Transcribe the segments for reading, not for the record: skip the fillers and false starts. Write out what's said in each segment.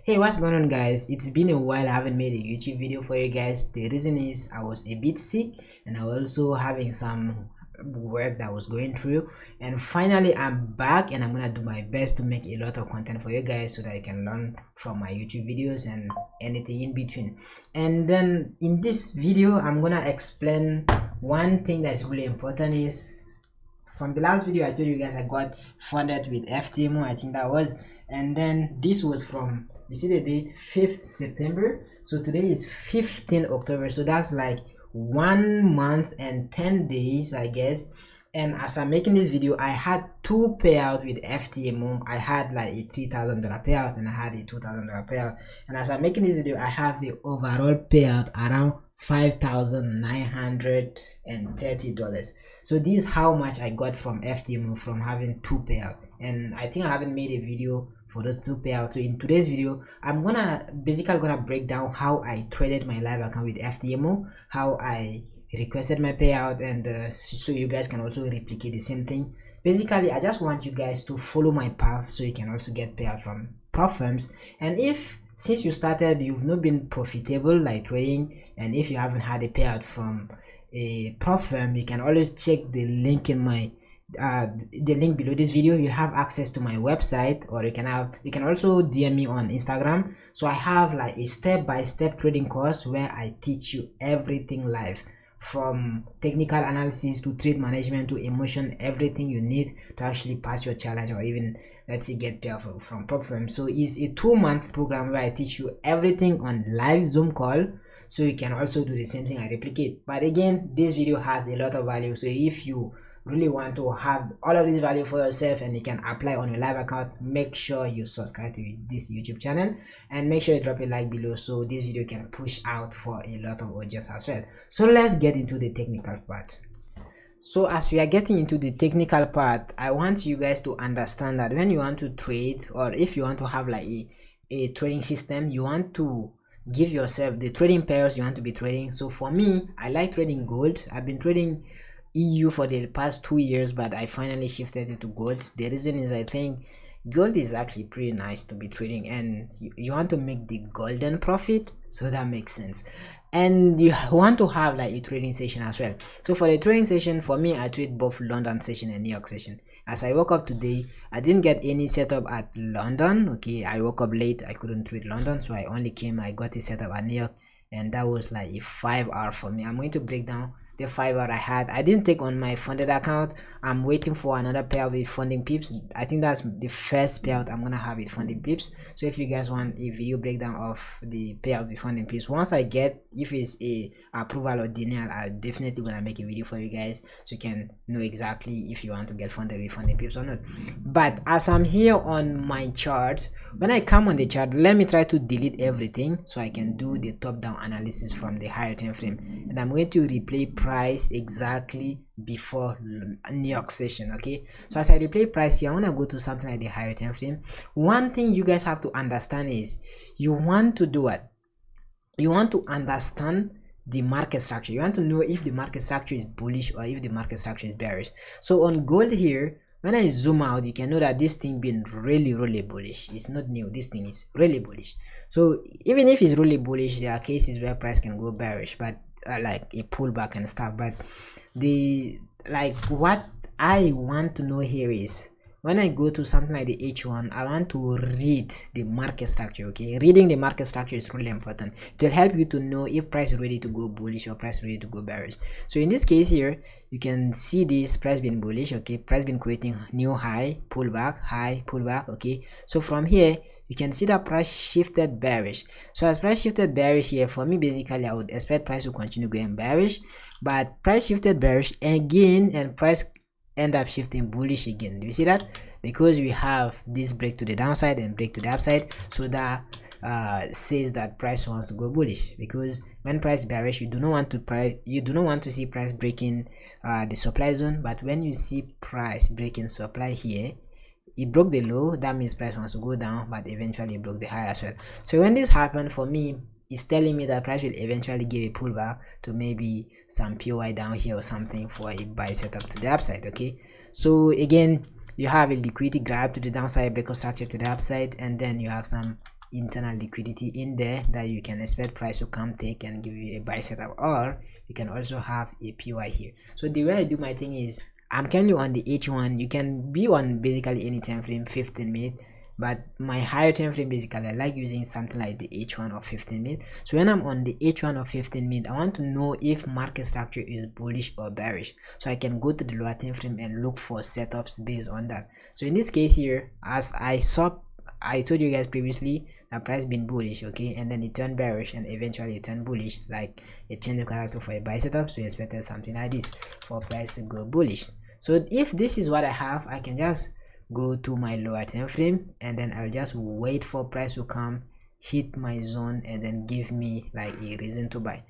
Hey, what's going on, guys? It's been a while. I haven't made a YouTube video for you guys. The reason is I was a bit sick and I was also having some work that was going through, and finally I'm back and I'm gonna do my best to make a lot of content for you guys so that you can learn from my YouTube videos and anything in between. And then in this video I'm gonna explain one thing that's really important. Is from the last video I told you guys I got funded with Ftmo, I think that was, and then this was from, you see the date, 5th September. So today is 15 October, so that's like 1 month and 10 days, I guess. And as I'm making this video, I had two payouts with Ftmo. I had like a $3,000 payout and I had a $2,000 payout. And as I'm making this video, I have the overall payout around $5,930. So this is how much I got from Ftmo from having two payouts. And I think I haven't made a video for those two payouts. So in today's video, I'm basically gonna break down how I traded my live account with Ftmo, how I requested my payout, and so you guys can also replicate the same thing. Basically, I just want you guys to follow my path so you can also get payout from prop firms. And if since you started you've not been profitable like trading, and if you haven't had a payout from a prop firm, you can always check the link in my the link below this video. You'll have access to my website, or you can also DM me on Instagram. So I have like a step-by-step trading course where I teach you everything live, from technical analysis to trade management to emotion, everything you need to actually pass your challenge, or even let's say get payout from prop firm. So it's a 2-month program where I teach you everything on live Zoom call, so you can also do the same thing I replicate. But again, this video has a lot of value, so if you really want to have all of this value for yourself and you can apply on your live account, make sure you subscribe to this YouTube channel and make sure you drop a like below so this video can push out for a lot of audience as well. So let's get into the technical part. So as we are getting into the technical part, I want you guys to understand that when you want to trade, or if you want to have like a trading system, you want to give yourself the trading pairs you want to be trading. So for me, I like trading gold. I've been trading EU for the past 2 years, but I finally shifted into gold. The reason is I think gold is actually pretty nice to be trading, and you want to make the golden profit, so that makes sense. And you want to have like a trading session as well. So for the trading session, for me, I trade both London session and New York session. As I woke up today, I didn't get any setup at London. Okay, I woke up late, I couldn't trade London, so I got a setup at New York, and that was like a 5-hour for me. I'm going to break down the 5-hour I had. I didn't take on my funded account. I'm waiting for another payout with funding pips. I think that's the first payout I'm gonna have with funding pips. So if you guys want a video breakdown of the payout with funding pips, once I get, if it's a approval or denial, I'm definitely gonna make a video for you guys so you can know exactly if you want to get funded with funding pips or not. But as I'm here on my chart, when I come on the chart, let me try to delete everything so I can do the top-down analysis from the higher time frame, and I'm going to replay price exactly before New York session. Okay, so as I replay price here, I want to go to something like the higher time frame. One thing you guys have to understand is you want to do what? You want to understand the market structure. You want to know if the market structure is bullish or if the market structure is bearish. So on gold here, when I zoom out, you can know that this thing been really bullish. It's not new, this thing is really bullish. So even if it's really bullish, there are cases where price can go bearish, but like a pullback and stuff. But what I want to know here is when I go to something like the H1, I want to read the market structure. Okay, reading the market structure is really important. It will help you to know if price is ready to go bullish or price ready to go bearish. So in this case here, you can see this price been bullish. Okay, price been creating new high, pullback, high, pullback. Okay, so from here you can see that price shifted bearish. So as price shifted bearish here, for me basically I would expect price to continue going bearish, but price shifted bearish again and price end up shifting bullish again. Do you see that? Because we have this break to the downside and break to the upside, so that says that price wants to go bullish. Because when price bearish, you do not want to see price breaking the supply zone. But when you see price breaking supply here, it broke the low, that means price wants to go down, but eventually it broke the high as well. So when this happened, for me, it's telling me that price will eventually give a pullback to maybe some POI down here or something for a buy setup to the upside. Okay, so again, you have a liquidity grab to the downside, breakout structure to the upside, and then you have some internal liquidity in there that you can expect price to come take and give you a buy setup, or you can also have a POI here. So the way I do my thing is, I'm currently on the H1. You can be on basically any time frame, 15 minute, but my higher time frame, basically I like using something like the H1 or 15 minute. So when I'm on the H1 or 15 minute, I want to know if market structure is bullish or bearish, so I can go to the lower time frame and look for setups based on that. So in this case here, as I told you guys previously that price been bullish, okay, and then it turned bearish and eventually it turned bullish, like a change of character for a buy setup. So we expected something like this for price to go bullish. So if this is what I have, I can just go to my lower time frame and then I'll just wait for price to come, hit my zone, and then give me like a reason to buy.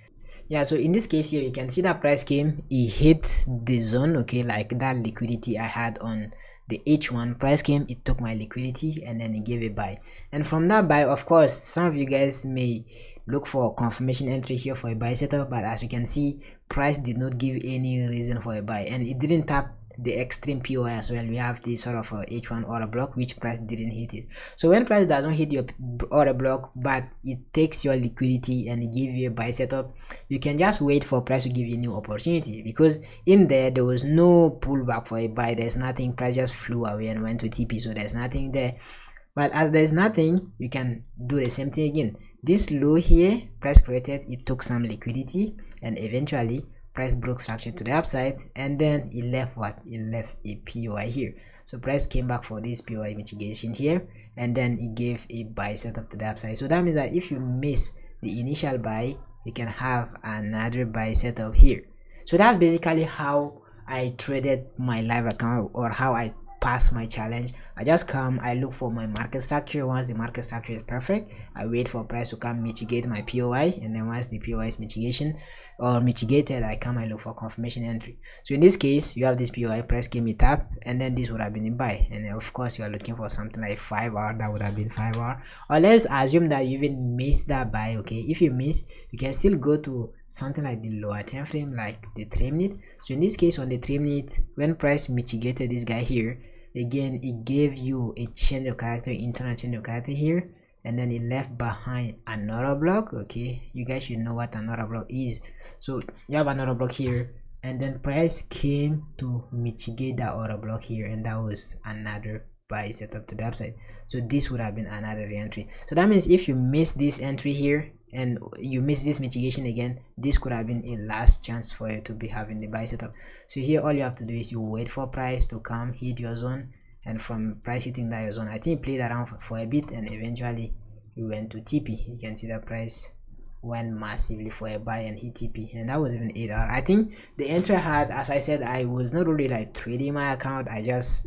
Yeah, so in this case here, you can see that price came, it hit the zone, okay, like that liquidity I had on the H1, price came, it took my liquidity, and then it gave a buy. And from that buy, of course, some of you guys may look for a confirmation entry here for a buy setup, but as you can see, price did not give any reason for a buy, and it didn't tap the extreme POI as well. We have this sort of H1 order block, which price didn't hit it. So when price doesn't hit your order block, but it takes your liquidity and it gives you a buy setup, you can just wait for price to give you a new opportunity, because in there was no pullback for a buy. There's nothing, price just flew away and went to TP, so there's nothing there. But as there's nothing, you can do the same thing again. This low here, price created, it took some liquidity, and eventually price broke structure to the upside, and then it left what? It left a POI here. So price came back for this POI mitigation here, and then it gave a buy setup to the upside. So that means that if you miss the initial buy, you can have another buy setup here. So that's basically how I traded my live account, or how I pass my challenge. I just come, I look for my market structure. Once the market structure is perfect, I wait for price to come mitigate my POI, and then once the POI is mitigation or mitigated, I come, I look for confirmation entry. So in this case, you have this POI, price came, it tap, and then this would have been a buy, and then of course you are looking for something like 5 hour, that would have been 5 hour. Or let's assume that you even missed that buy, okay. If you miss, you can still go to something like the lower time frame, like the 3 minute. So in this case, on the 3 minute, when price mitigated this guy here, again it gave you a change of character, internal change of character here, and then it left behind another block. Okay, you guys should know what another block is. So you have another block here, and then price came to mitigate that other block here, and that was another buy setup to the upside. So this would have been another re-entry. So that means if you miss this entry here and you miss this mitigation again, this could have been a last chance for you to be having the buy setup. So here all you have to do is you wait for price to come hit your zone, and from price hitting that your zone, I think you played around for a bit, and eventually you went to TP. You can see the price went massively for a buy and hit TP, and that was even 8 hour. I think the entry I had, as I said, I was not really like trading my account. I just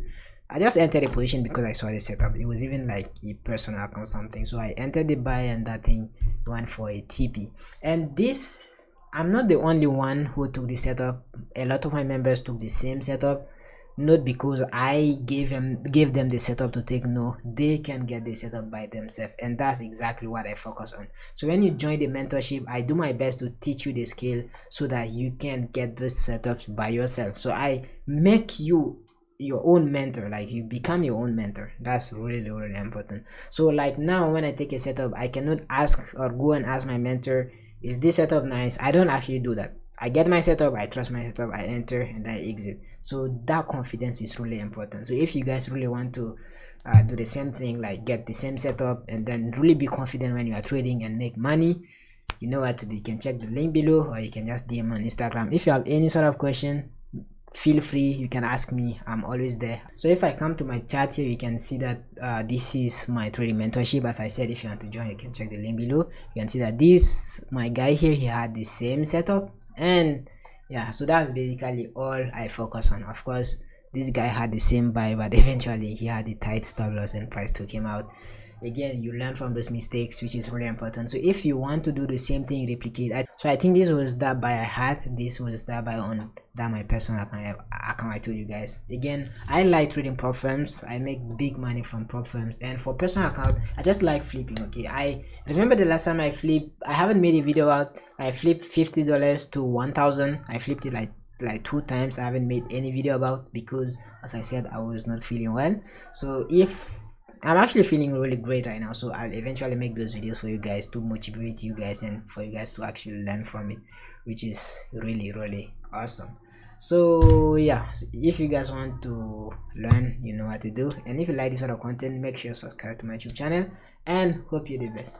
entered a position because I saw the setup. It was even like a personal account something, so I entered the buy and that thing went for a TP. And this, I'm not the only one who took the setup. A lot of my members took the same setup, not because I gave them the setup to take. No, they can get the setup by themselves, and that's exactly what I focus on. So when you join the mentorship, I do my best to teach you the skill so that you can get those setups by yourself. So I make you your own mentor, like you become your own mentor. That's really important. So like now when I take a setup, I cannot ask or go and ask my mentor, is this setup nice? I don't actually do that. I get my setup, I trust my setup, I enter and I exit. So that confidence is really important. So if you guys really want to do the same thing, like get the same setup and then really be confident when you are trading and make money, you know what to do. You can check the link below, or you can just DM on Instagram. If you have any sort of question, feel free, you can ask me, I'm always there. So if I come to my chat here, you can see that this is my trading mentorship. As I said, if you want to join, you can check the link below. You can see that this, my guy here, he had the same setup, and yeah, so that's basically all I focus on. Of course, this guy had the same buy, but eventually he had the tight stop loss and price took him out. Again, you learn from those mistakes, which is really important. So if you want to do the same thing, replicate. So I think this was that buy I had, this was that buy on that my personal account I told you guys. Again, I like trading prop firms. I make big money from prop firms, and for personal account, I just like flipping. Okay, I remember the last time I flipped, I haven't made a video out, I flipped $50 to 1,000. I flipped it like 2 times. I haven't made any video about, because as I said, I was not feeling well. So if I'm actually feeling really great right now, so I'll eventually make those videos for you guys to motivate you guys and for you guys to actually learn from it, which is really awesome. So yeah, if you guys want to learn, you know what to do, and if you like this sort of content, make sure you subscribe to my YouTube channel, and hope you're the best.